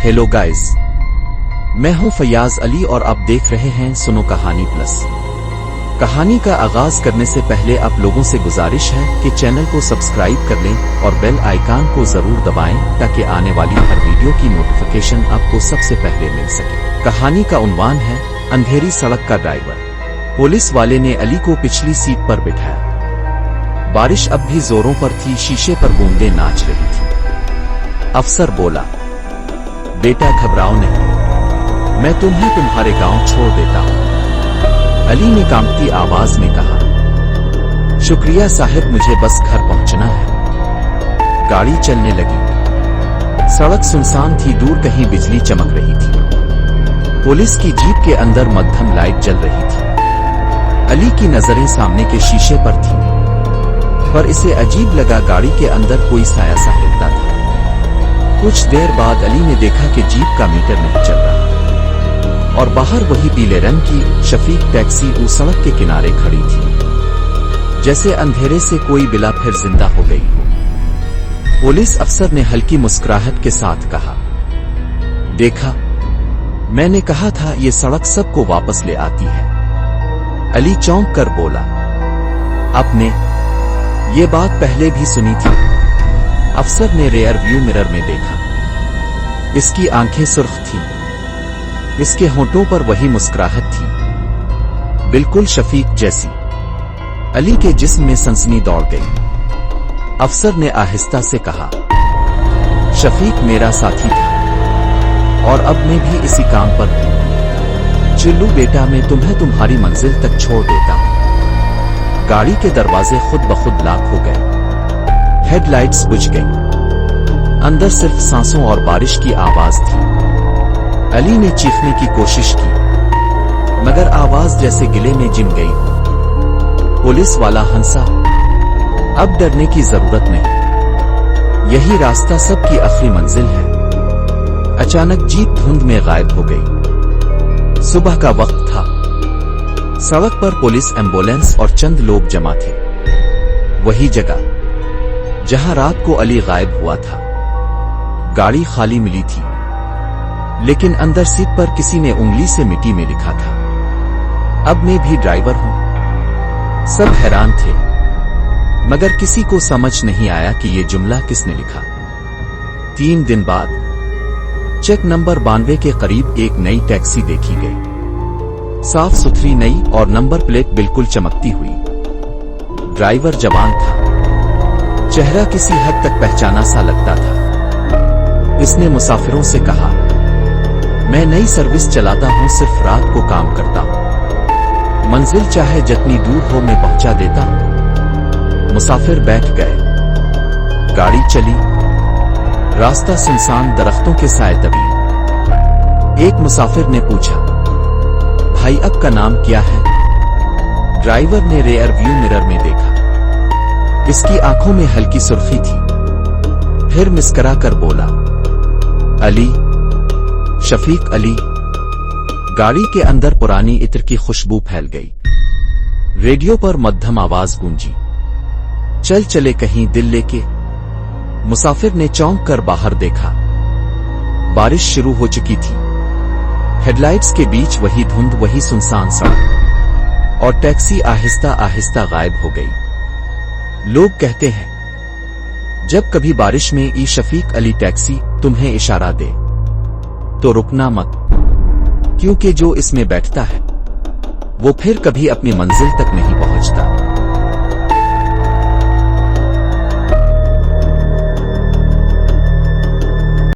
Hello guys, मैं हूं फयाज अली और आप देख रहे हैं सुनो कहानी प्लस। कहानी का आगाज करने से पहले आप लोगों से गुजारिश है कि चैनल को सब्सक्राइब कर लें और बेल आइकन को जरूर दबाएं ताकि आने वाली हर वीडियो की नोटिफिकेशन आपको सबसे पहले मिल सके। कहानी का उन्वान है अंधेरी सड़क का ड्राइवर। पुलिस वाले ने अली को पिछली सीट पर बिठाया। बारिश अब भी जोरों पर थी, शीशे पर बूंदें नाच रही थी। अफसर बोला, बेटा घबराओ नहीं, मैं तुम्हें तुम्हारे गांव छोड़ देता हूं। अली ने कांपती आवाज में कहा, शुक्रिया साहब, मुझे बस घर पहुंचना है। गाड़ी चलने लगी। सड़क सुनसान थी, दूर कहीं बिजली चमक रही थी। पुलिस की जीप के अंदर मध्यम लाइट जल रही थी। अली की नजरें सामने के शीशे पर थीं, पर इसे अजीब लगा, गाड़ी के अंदर कोई साया सा हिलता था। कुछ देर बाद अली ने देखा कि जीप का मीटर नहीं चल रहा और बाहर वही पीले रंग की शफीक टैक्सी उस सड़क के किनारे खड़ी थी, जैसे अंधेरे से कोई बिला फिर जिंदा हो गई हो। पुलिस अफसर ने हल्की मुस्कुराहट के साथ कहा, देखा, मैंने कहा था ये सड़क सबको वापस ले आती है। अली चौंक कर बोला, आपने ये बात पहले भी सुनी थी? अफसर ने रेयर व्यू मिरर में देखा। इसकी आंखें सुर्ख थीं, इसके होंठों पर वही मुस्कुराहट थी, बिल्कुल शफीक जैसी। अली के जिस्म में सनसनी दौड़ गई। अफसर ने आहिस्ता से कहा, शफीक मेरा साथी था और अब मैं भी इसी काम पर हूं। चिल्लू बेटा, मैं तुम्हें तुम्हारी मंजिल तक छोड़ देता हूं। गाड़ी के दरवाजे खुद ब खुद लॉक हो गए। हेडलाइट्स बुझ गईं। अंदर सिर्फ सांसों और बारिश की आवाज थी। अली ने चीखने की कोशिश की, मगर आवाज जैसे गिले में जिम गई। पुलिस वाला हंसा, अब डरने की जरूरत नहीं, यही रास्ता सबकी आखिरी मंजिल है। अचानक जीप धुंध में गायब हो गई। सुबह का वक्त था। सड़क पर पुलिस, एम्बुलेंस और चंद लोग जमा थे। वही जगह जहां रात को अली गायब हुआ था। गाड़ी खाली मिली थी, लेकिन अंदर सीट पर किसी ने उंगली से मिट्टी में लिखा था, अब मैं भी ड्राइवर हूं। सब हैरान थे, मगर किसी को समझ नहीं आया कि यह जुमला किसने लिखा। 3 दिन बाद चेक नंबर 92 के करीब एक नई टैक्सी देखी गई, साफ सुथरी नई और नंबर प्लेट बिल्कुल चमकती हुई। ड्राइवर जवान था, चेहरा किसी हद तक पहचाना सा लगता था। इसने मुसाफिरों से कहा, मैं नई सर्विस चलाता हूं, सिर्फ रात को काम करता हूं। मंजिल चाहे जितनी दूर हो मैं पहुंचा देता हूं। मुसाफिर बैठ गए। गाड़ी चली। रास्ता सुनसान, दरख्तों के साए तवील। एक मुसाफिर ने पूछा, भाई आपका नाम क्या है? ड्राइवर ने रेयर व्यू मिरर में देखा। इसकी आंखों में हल्की सुर्खी थी। फिर मुस्कुरा कर बोला, अली, शफीक अली। गाड़ी के अंदर पुरानी इत्र की खुशबू फैल गई। रेडियो पर मध्यम आवाज गूंजी, चल चले कहीं दिल लेके। मुसाफिर ने चौंक कर बाहर देखा। बारिश शुरू हो चुकी थी। हेडलाइट्स के बीच वही धुंध, वही सुनसान सड़क, और टैक्सी आहिस्ता आहिस्ता गायब हो गई। लोग कहते हैं, जब कभी बारिश में ई शफीक अली टैक्सी तुम्हें इशारा दे तो रुकना मत, क्योंकि जो इसमें बैठता है वो फिर कभी अपनी मंजिल तक नहीं पहुंचता।